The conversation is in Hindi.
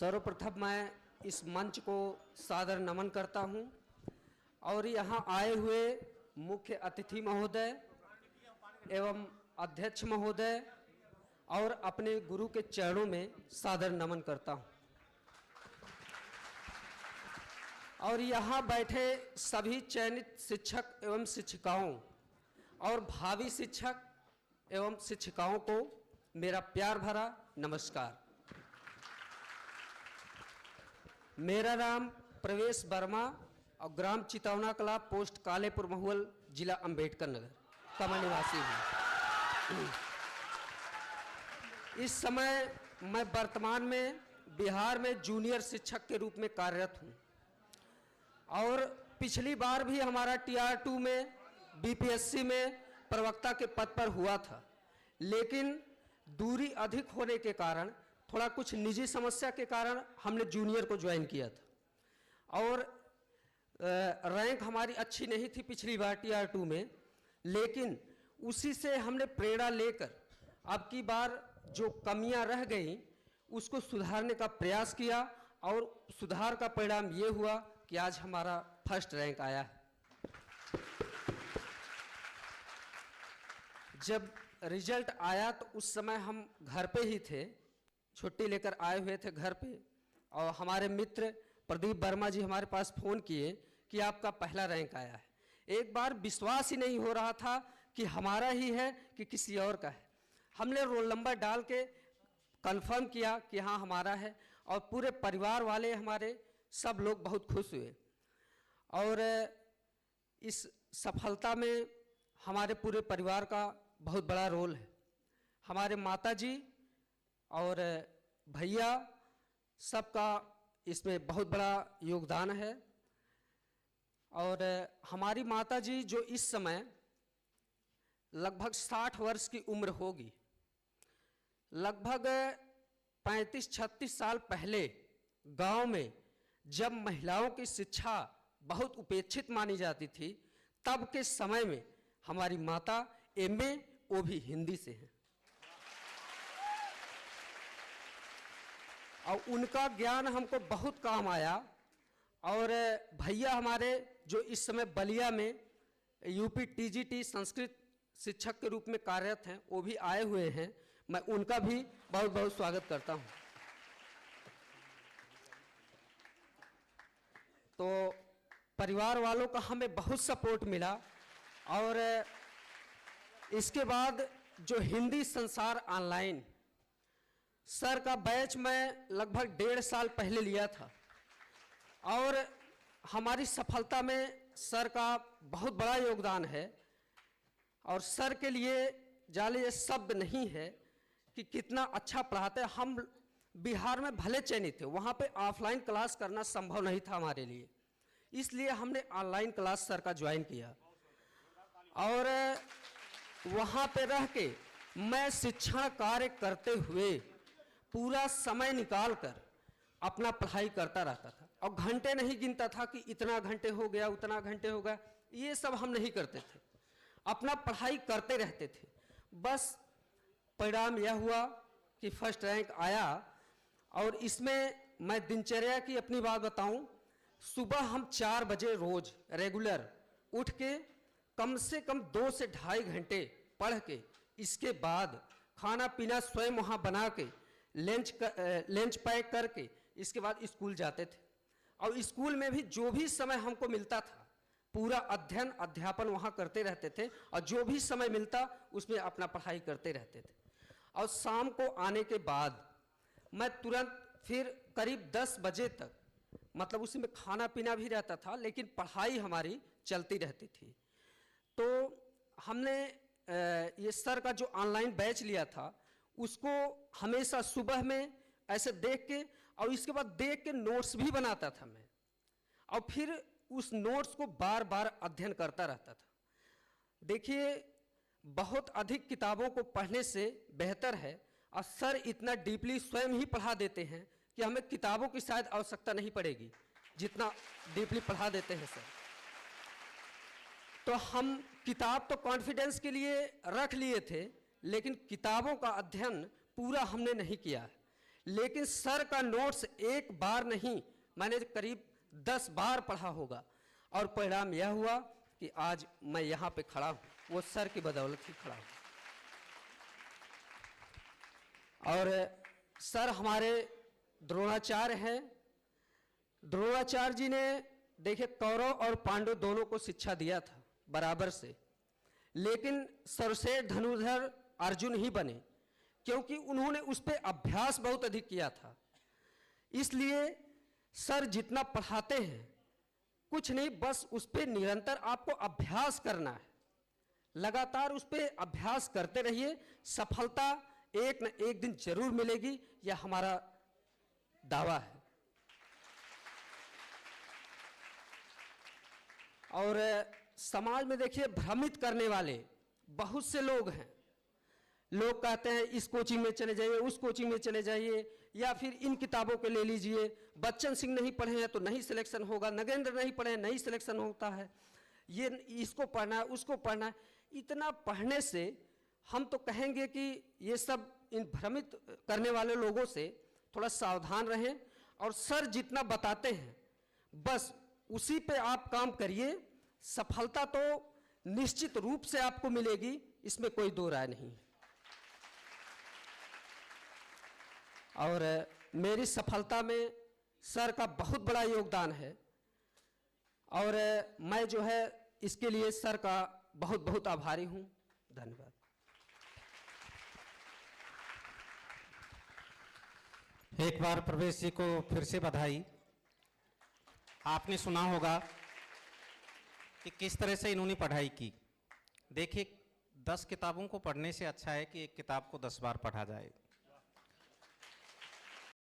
सर्वप्रथम मैं इस मंच को सादर नमन करता हूं और यहाँ आए हुए मुख्य अतिथि महोदय एवं अध्यक्ष महोदय और अपने गुरु के चरणों में सादर नमन करता हूं और यहाँ बैठे सभी चयनित शिक्षक एवं शिक्षिकाओं और भावी शिक्षक एवं शिक्षिकाओं को मेरा प्यार भरा नमस्कार। मेरा नाम प्रवेश वर्मा और ग्राम चितौना कला, पोस्ट कालेपुर महुअल, जिला अंबेडकर नगर का मैं निवासी हूँ। इस समय मैं वर्तमान में बिहार में जूनियर शिक्षक के रूप में कार्यरत हूँ और पिछली बार भी हमारा TR2 में BPSC में प्रवक्ता के पद पर हुआ था, लेकिन दूरी अधिक होने के कारण, थोड़ा कुछ निजी समस्या के कारण हमने जूनियर को ज्वाइन किया था और रैंक हमारी अच्छी नहीं थी पिछली बार TR2 में, लेकिन उसी से हमने प्रेरणा लेकर अब की बार जो कमियां रह गई उसको सुधारने का प्रयास किया और सुधार का परिणाम ये हुआ कि आज हमारा फर्स्ट रैंक आया है। जब रिजल्ट आया तो उस समय हम घर पे ही थे, छुट्टी लेकर आए हुए थे घर पे, और हमारे मित्र प्रदीप वर्मा जी हमारे पास फ़ोन किए कि आपका पहला रैंक आया है। एक बार विश्वास ही नहीं हो रहा था कि हमारा ही है कि किसी और का है। हमने रोल नंबर डाल के कंफर्म किया कि हाँ हमारा है और पूरे परिवार वाले हमारे सब लोग बहुत खुश हुए और इस सफलता में हमारे पूरे परिवार का बहुत बड़ा रोल है। हमारे माताजी और भैया सबका इसमें बहुत बड़ा योगदान है और हमारी माताजी जो इस समय लगभग 60 वर्ष की उम्र होगी, लगभग 35-36 साल पहले गांव में जब महिलाओं की शिक्षा बहुत उपेक्षित मानी जाती थी, तब के समय में हमारी माता MA वो भी हिंदी से हैं और उनका ज्ञान हमको बहुत काम आया। और भैया हमारे जो इस समय बलिया में UP TGT संस्कृत शिक्षक के रूप में कार्यरत हैं, वो भी आए हुए हैं, मैं उनका भी बहुत बहुत स्वागत करता हूं। तो परिवार वालों का हमें बहुत सपोर्ट मिला और इसके बाद जो हिंदी संसार ऑनलाइन सर का बैच मैं लगभग 1.5 साल पहले लिया था और हमारी सफलता में सर का बहुत बड़ा योगदान है और सर के लिए जाले ये शब्द नहीं है कि कितना अच्छा पढ़ाते हैं। हम बिहार में भले चयनित थे, वहाँ पे ऑफलाइन क्लास करना संभव नहीं था हमारे लिए, इसलिए हमने ऑनलाइन क्लास सर का ज्वाइन किया और वहाँ पे रह के मैं शिक्षण कार्य करते हुए पूरा समय निकाल कर अपना पढ़ाई करता रहता था और घंटे नहीं गिनता था कि इतना घंटे हो गया उतना घंटे हो गया, ये सब हम नहीं करते थे, अपना पढ़ाई करते रहते थे। बस परिणाम यह हुआ कि फर्स्ट रैंक आया और इसमें मैं दिनचर्या की अपनी बात बताऊं, सुबह हम 4 बजे रोज रेगुलर उठ के कम से कम 2 से 2.5 घंटे पढ़ के, इसके बाद खाना पीना स्वयं वहाँ बना के लंच पैक करके इसके बाद स्कूल जाते थे और स्कूल में भी जो भी समय हमको मिलता था पूरा अध्ययन अध्यापन वहाँ करते रहते थे और जो भी समय मिलता उसमें अपना पढ़ाई करते रहते थे। और शाम को आने के बाद मैं तुरंत फिर करीब 10 बजे तक, मतलब उसी में खाना पीना भी रहता था लेकिन पढ़ाई हमारी चलती रहती थी। तो हमने ये सर का जो ऑनलाइन बैच लिया था उसको हमेशा सुबह में ऐसे देख के और इसके बाद देख के नोट्स भी बनाता था मैं और फिर उस नोट्स को बार बार अध्ययन करता रहता था। देखिए, बहुत अधिक किताबों को पढ़ने से बेहतर है और सर इतना डीपली स्वयं ही पढ़ा देते हैं कि हमें किताबों की शायद आवश्यकता नहीं पड़ेगी, जितना डीपली पढ़ा देते हैं सर। तो हम किताब तो कॉन्फिडेंस के लिए रख लिए थे, लेकिन किताबों का अध्ययन पूरा हमने नहीं किया है। लेकिन सर का नोट्स एक बार नहीं, मैंने करीब 10 बार पढ़ा होगा, और परिणाम यह हुआ कि आज मैं यहाँ पे खड़ा हूँ, वो सर की बदौलत ही खड़ा हूँ। और सर हमारे द्रोणाचार्य हैं। द्रोणाचार्य जी ने देखिए कौरव और पांडव दोनों को शिक्षा दिया था बराबर से, लेकिन सर्वश्रेष्ठ धनुर्धर अर्जुन ही बने, क्योंकि उन्होंने उस पर अभ्यास बहुत अधिक किया था। इसलिए सर जितना पढ़ाते हैं कुछ नहीं, बस उस पर निरंतर आपको अभ्यास करना है, लगातार उस पर अभ्यास करते रहिए, सफलता एक न एक दिन जरूर मिलेगी, यह हमारा दावा है। और समाज में देखिए भ्रमित करने वाले बहुत से लोग हैं। लोग कहते हैं इस कोचिंग में चले जाइए, उस कोचिंग में चले जाइए, या फिर इन किताबों के ले लीजिए, बच्चन सिंह नहीं पढ़े हैं तो नहीं सिलेक्शन होगा, नगेंद्र नहीं पढ़े हैं नहीं सिलेक्शन होता है, ये इसको पढ़ना है उसको पढ़ना है। इतना पढ़ने से हम तो कहेंगे कि ये सब इन भ्रमित करने वाले लोगों से थोड़ा सावधान रहें, और सर जितना बताते हैं बस उसी पे आप काम करिए, सफलता तो निश्चित रूप से आपको मिलेगी, इसमें कोई दो राय नहीं। और मेरी सफलता में सर का बहुत बड़ा योगदान है, और मैं जो है इसके लिए सर का बहुत बहुत आभारी हूं। धन्यवाद। एक बार प्रवेश जी को फिर से बधाई। आपने सुना होगा कि किस तरह से इन्होंने पढ़ाई की। देखिए 10 किताबों को पढ़ने से अच्छा है कि एक किताब को 10 बार पढ़ा जाए।